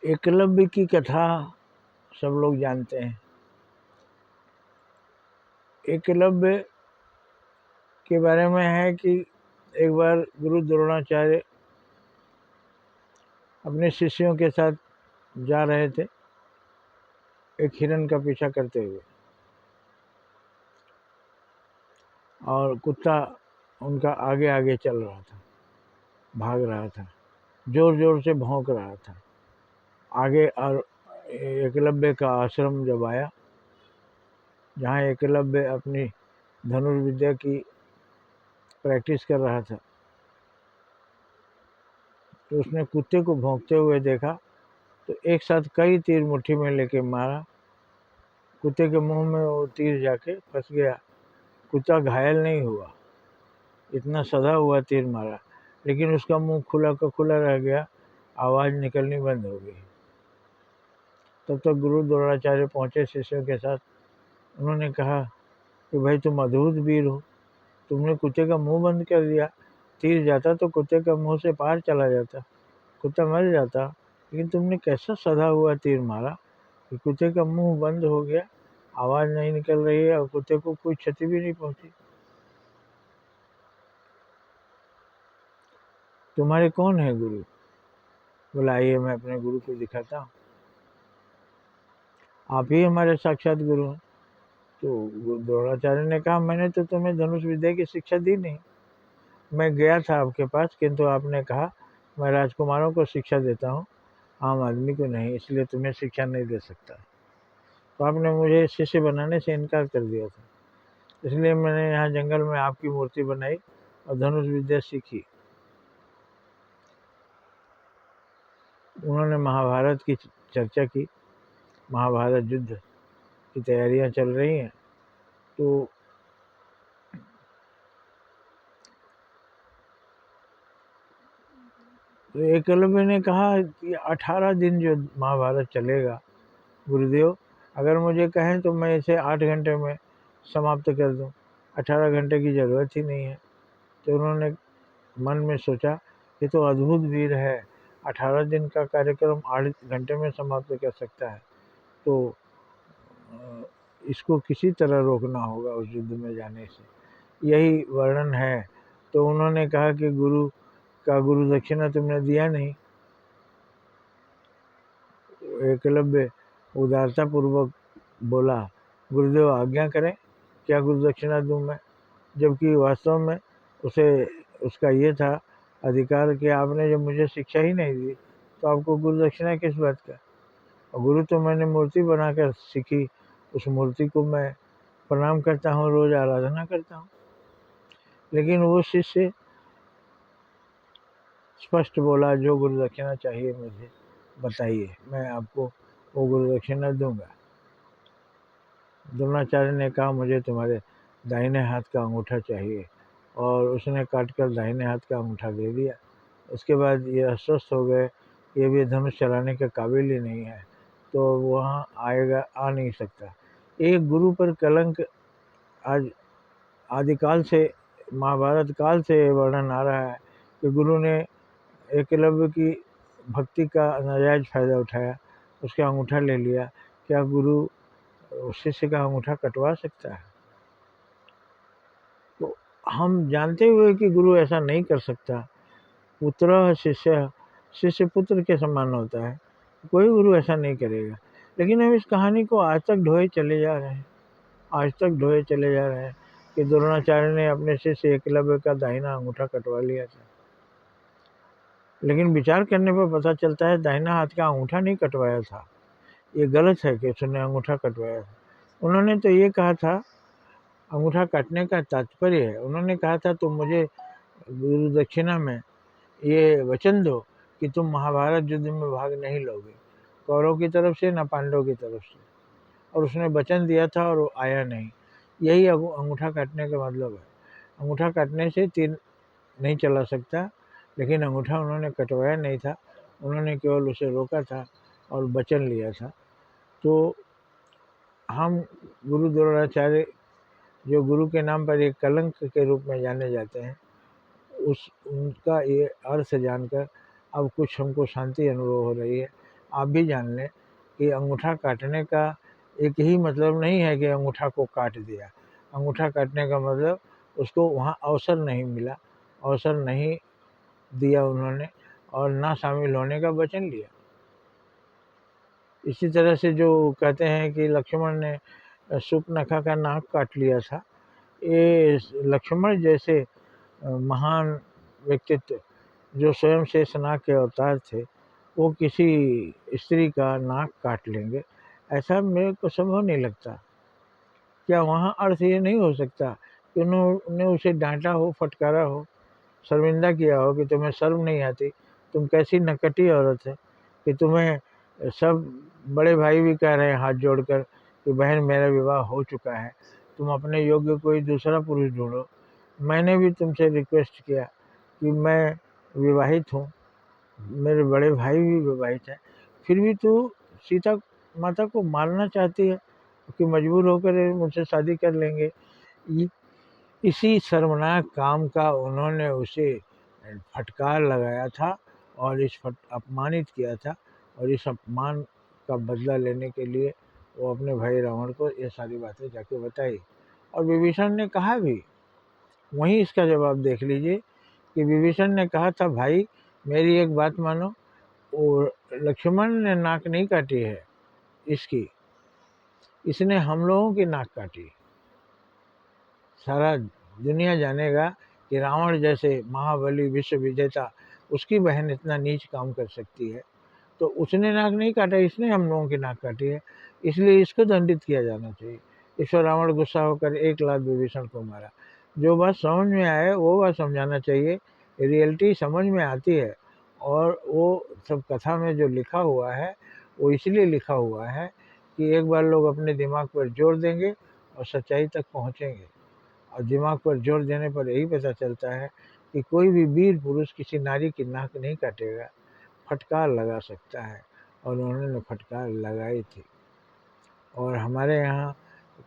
एकलव्य की कथा सब लोग जानते हैं। एकलव्य के बारे में है कि एक बार गुरु द्रोणाचार्य अपने शिष्यों के साथ जा रहे थे एक हिरण का पीछा करते हुए, और कुत्ता उनका आगे आगे चल रहा था, भाग रहा था, जोर जोर से भौंक रहा था आगे। और एकलव्य का आश्रम जब आया, जहाँ एकलव्य अपनी धनुर्विद्या की प्रैक्टिस कर रहा था, तो उसने कुत्ते को भौंकते हुए देखा, तो एक साथ कई तीर मुट्ठी में लेके मारा। कुत्ते के मुंह में वो तीर जाके फंस गया। कुत्ता घायल नहीं हुआ, इतना सधा हुआ तीर मारा, लेकिन उसका मुंह खुला का खुला रह गया, आवाज़ निकलनी बंद हो गई। तब तक गुरु द्रोणाचार्य पहुँचे शिष्यों के साथ। उन्होंने कहा कि भाई तुम अद्भुत वीर हो, तुमने कुत्ते का मुंह बंद कर दिया। तीर जाता तो कुत्ते का मुंह से पार चला जाता, कुत्ता मर जाता, लेकिन तुमने कैसा सधा हुआ तीर मारा कि कुत्ते का मुंह बंद हो गया, आवाज़ नहीं निकल रही है और कुत्ते को कोई क्षति भी नहीं पहुंची। तुम्हारे कौन है गुरु? बोला आइए मैं अपने गुरु को दिखाता हूँ, आप ही हमारे साक्षात गुरु हैं। तो द्रोणाचार्य ने कहा मैंने तो तुम्हें धनुष विद्या की शिक्षा दी नहीं, मैं गया था आपके पास, किंतु आपने कहा मैं राजकुमारों को शिक्षा देता हूँ, आम आदमी को नहीं, इसलिए तुम्हें शिक्षा नहीं दे सकता। तो आपने मुझे शिष्य बनाने से इनकार कर दिया था, इसलिए मैंने यहाँ जंगल में आपकी मूर्ति बनाई और धनुष विद्या सीखी। उन्होंने महाभारत की चर्चा की, महाभारत युद्ध की तैयारियां चल रही हैं, तो एकलव्य ने कहा कि 18 दिन जो महाभारत चलेगा गुरुदेव, अगर मुझे कहें तो मैं इसे 8 घंटे में समाप्त कर दूं, 18 घंटे की ज़रूरत ही नहीं है। तो उन्होंने मन में सोचा ये तो अद्भुत वीर है, 18 दिन का कार्यक्रम 8 घंटे में समाप्त कर सकता है, तो इसको किसी तरह रोकना होगा उस युद्ध में जाने से, यही वर्णन है। तो उन्होंने कहा कि गुरु का गुरु दक्षिणा तुमने दिया नहीं। एकलव्य उदारता पूर्वक बोला गुरुदेव आज्ञा करें, क्या गुरु दक्षिणा दूं मैं? जबकि वास्तव में उसे उसका ये था अधिकार कि आपने जब मुझे शिक्षा ही नहीं दी तो आपको गुरु दक्षिणा किस बात का? और गुरु तो मैंने मूर्ति बनाकर सीखी, उस मूर्ति को मैं प्रणाम करता हूँ, रोज आराधना करता हूँ। लेकिन वो शिष्य स्पष्ट बोला जो गुरु दक्षिणा चाहिए मुझे बताइए, मैं आपको वो गुरु दक्षिणा दूंगा। द्रोणाचार्य ने कहा मुझे तुम्हारे दाहिने हाथ का अंगूठा चाहिए, और उसने काट कर दाहिने हाथ का अंगूठा दे दिया। उसके बाद ये अस्वस्थ हो गए, ये भी धनुष चलाने के काबिल ही नहीं है, तो वहाँ आएगा, आ नहीं सकता। एक गुरु पर कलंक आज आदिकाल से, महाभारत काल से वर्णन आ रहा है कि गुरु ने एकलव्य की भक्ति का नाजायज फायदा उठाया, उसका अंगूठा ले लिया। क्या गुरु शिष्य का अंगूठा कटवा सकता है? तो हम जानते हुए कि गुरु ऐसा नहीं कर सकता, पुत्र शिष्य, शिष्य पुत्र के समान होता है, कोई गुरु ऐसा नहीं करेगा। लेकिन हम इस कहानी को आज तक ढोए चले जा रहे हैं, आज तक ढोए चले जा रहे हैं कि द्रोणाचार्य ने अपने शिष्य एकलव्य का दाहिना अंगूठा कटवा लिया था। लेकिन विचार करने पर पता चलता है दाहिना हाथ का अंगूठा नहीं कटवाया था, ये गलत है कि उसने अंगूठा कटवाया था। उन्होंने तो ये कहा था, अंगूठा काटने का तात्पर्य है, उन्होंने कहा था तुम मुझे गुरु दक्षिणा में ये वचन दो कि तुम महाभारत युद्ध में भाग नहीं लोगे, कौरव की तरफ से ना पांडव की तरफ से। और उसने वचन दिया था और वो आया नहीं, यही अंगूठा काटने का मतलब है। अंगूठा काटने से तीर नहीं चला सकता, लेकिन अंगूठा उन्होंने कटवाया नहीं था, उन्होंने केवल उसे रोका था और वचन लिया था। तो हम गुरु द्रोणाचार्य, जो गुरु के नाम पर एक कलंक के रूप में जाने जाते हैं, उनका ये अर्थ जानकर अब कुछ हमको शांति अनुभव हो रही है आप भी जान लें कि अंगूठा काटने का एक ही मतलब नहीं है कि अंगूठा को काट दिया। अंगूठा काटने का मतलब उसको वहाँ अवसर नहीं मिला, अवसर नहीं दिया उन्होंने, और ना शामिल होने का वचन लिया। इसी तरह से जो कहते हैं कि लक्ष्मण ने शूर्पणखा का नाक काट लिया था, ये लक्ष्मण जैसे महान व्यक्तित्व जो स्वयं शेषनाग के अवतार थे, वो किसी स्त्री का नाक काट लेंगे, ऐसा मेरे को संभव नहीं लगता। क्या वहाँ अर्थ ये नहीं हो सकता कि उन्होंने उसे डांटा हो, फटकारा हो, शर्मिंदा किया हो कि तुम्हें शर्म नहीं आती, तुम कैसी नकटी औरत है कि तुम्हें सब बड़े भाई भी कह रहे हैं हाथ जोड़कर कि बहन मेरा विवाह हो चुका है, तुम अपने योग्य कोई दूसरा पुरुष ढूंढो। मैंने भी तुमसे रिक्वेस्ट किया कि मैं विवाहित हूँ, मेरे बड़े भाई भी विवाहित हैं, फिर भी तू सीता माता को मारना चाहती है कि मजबूर होकर ये मुझसे शादी कर लेंगे। इसी शर्मनाक काम का उन्होंने उसे फटकार लगाया था और अपमानित किया था, और इस अपमान का बदला लेने के लिए वो अपने भाई रावण को ये सारी बातें जाके बताई। और विभीषण ने कहा भी, वहीं इसका जवाब देख लीजिए कि विभीषण ने कहा था, भाई मेरी एक बात मानो, और लक्ष्मण ने नाक नहीं काटी है इसकी, इसने हम लोगों की नाक काटी। सारा दुनिया जानेगा कि रावण जैसे महाबली विश्व विजेता, उसकी बहन इतना नीच काम कर सकती है, तो उसने नाक नहीं काटा, इसने हम लोगों की नाक काटी है, इसलिए इसको दंडित किया जाना चाहिए। इस पर रावण गुस्सा होकर एक लात विभीषण को मारा। जो बात समझ में आए वो बात समझाना चाहिए, रियलिटी समझ में आती है, और वो सब कथा में जो लिखा हुआ है वो इसलिए लिखा हुआ है कि एक बार लोग अपने दिमाग पर जोर देंगे और सच्चाई तक पहुँचेंगे। और दिमाग पर जोर देने पर यही पता चलता है कि कोई भी वीर पुरुष किसी नारी की नाक नहीं काटेगा, फटकार लगा सकता है, और उन्होंने फटकार लगाई थी। और हमारे यहाँ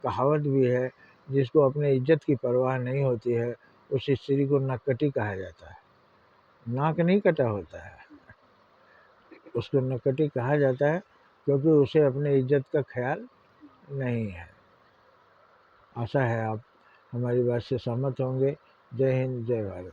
कहावत भी है, जिसको अपने इज्जत की परवाह नहीं होती है उस स्त्री को नक्कटी कहा जाता है। नाक नहीं कटा होता है, उसको नक्कटी कहा जाता है क्योंकि उसे अपने इज्जत का ख्याल नहीं है। आशा है आप हमारी बात से सहमत होंगे। जय हिंद, जय भारत।